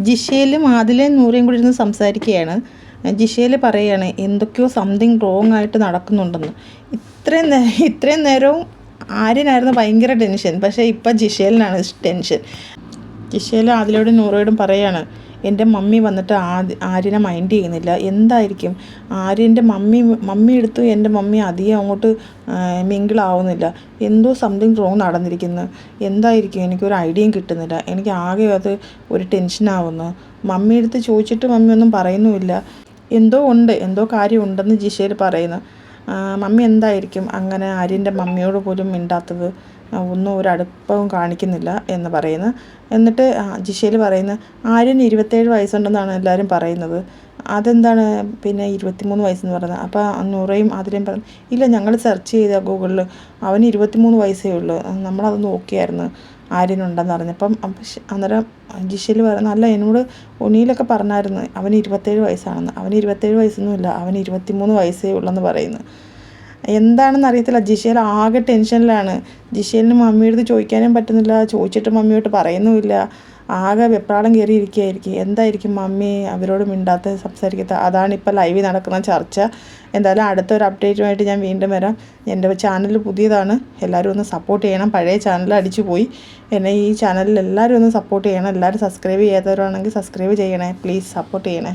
ജിഷയിലും ആദിലയും നൂറയും കൂടി ഇരുന്ന് സംസാരിക്കുകയാണ്. ജിഷയിൽ പറയുകയാണ് എന്തൊക്കെയോ സംതിങ് റോങ് ആയിട്ട് നടക്കുന്നുണ്ടെന്ന്. ഇത്രയും നേരവും ആര്യനായിരുന്നു ഭയങ്കര ടെൻഷൻ, പക്ഷേ ഇപ്പം ജിഷേലിനാണ് ടെൻഷൻ. ജിഷേൽ ആദിലോടും നൂറയോടും പറയാണ്, എൻ്റെ മമ്മി വന്നിട്ട് ആര്യനെ മൈൻഡ് ചെയ്യുന്നില്ല, എന്തായിരിക്കും ആര്യൻ്റെ മമ്മി എടുത്ത് എൻ്റെ മമ്മി അധികം അങ്ങോട്ട് മിങ്കിളാവുന്നില്ല, എന്തോ സംതിങ് റോങ് നടന്നിരിക്കുന്നു, എന്തായിരിക്കും എനിക്കൊരു ഐഡിയയും കിട്ടുന്നില്ല, എനിക്ക് ആകെ അത് ഒരു ടെൻഷനാവുന്നു. മമ്മി എടുത്ത് ചോദിച്ചിട്ട് മമ്മി ഒന്നും പറയുന്നുമില്ല, എന്തോ കാര്യം ഉണ്ടെന്ന് ജിഷേൽ പറയുന്നു. മമ്മി എന്തായിരിക്കും അങ്ങനെ ആര്യൻ്റെ മമ്മിയോട് പോലും മിണ്ടാത്തത്, ഒന്നും ഒരു അടുപ്പവും കാണിക്കുന്നില്ല എന്ന് പറയുന്നു. എന്നിട്ട് ജിഷേൽ പറയുന്നു, ആര്യന് 27 വയസ്സുണ്ടെന്നാണ് എല്ലാവരും പറയുന്നത്, അതെന്താണ് പിന്നെ 23 വയസ്സെന്ന് പറയുന്നത്. അപ്പോൾ നൂറയും ആദിലയും പറഞ്ഞു, ഇല്ല ഞങ്ങൾ സെർച്ച് ചെയ്ത ഗൂഗിളിൽ അവന് 23 വയസ്സേ ഉള്ളൂ, നമ്മളത് നോക്കിയായിരുന്നു ആര്യനുണ്ടെന്ന് പറഞ്ഞപ്പം. അന്നേരം ജിഷേൽ പറയുന്നു, അല്ല എന്നോട് ഒനിയിലൊക്കെ പറഞ്ഞായിരുന്നു അവന് 27 വയസ്സാണെന്ന്, അവന് 27 വയസ്സൊന്നുമില്ല, അവന് 23 വയസ്സേ ഉള്ളെന്ന് പറയുന്നു. എന്താണെന്ന് അറിയത്തില്ല. ജിഷേൽ ആകെ ടെൻഷനിലാണ്. ജിഷേലിന് മമ്മിയോട് ചോദിക്കാനും പറ്റുന്നില്ല, ചോദിച്ചിട്ട് മമ്മിയോട്ട് പറയുന്നുമില്ല, ആകെ വെപ്രാളം കയറിയിരിക്കുകയായിരിക്കും. എന്തായിരിക്കും മമ്മി അവരോട് മിണ്ടാത്ത സംസാരിക്കാത്ത, അതാണ് ഇപ്പോൾ ലൈവിൽ നടക്കുന്ന ചർച്ച. എന്തായാലും അടുത്തൊരു അപ്ഡേറ്റുമായിട്ട് ഞാൻ വീണ്ടും വരാം. എൻ്റെ ചാനൽ പുതിയതാണ്, എല്ലാവരും ഒന്ന് സപ്പോർട്ട് ചെയ്യണം. പഴയ ചാനൽ അടിച്ചു പോയി, എന്നെ ഈ ചാനലിൽ എല്ലാവരും ഒന്ന് സപ്പോർട്ട് ചെയ്യണം. എല്ലാവരും സബ്സ്ക്രൈബ് ചെയ്യാത്തവരാണെങ്കിൽ സബ്സ്ക്രൈബ് ചെയ്യണേ, പ്ലീസ് സപ്പോർട്ട് ചെയ്യണേ.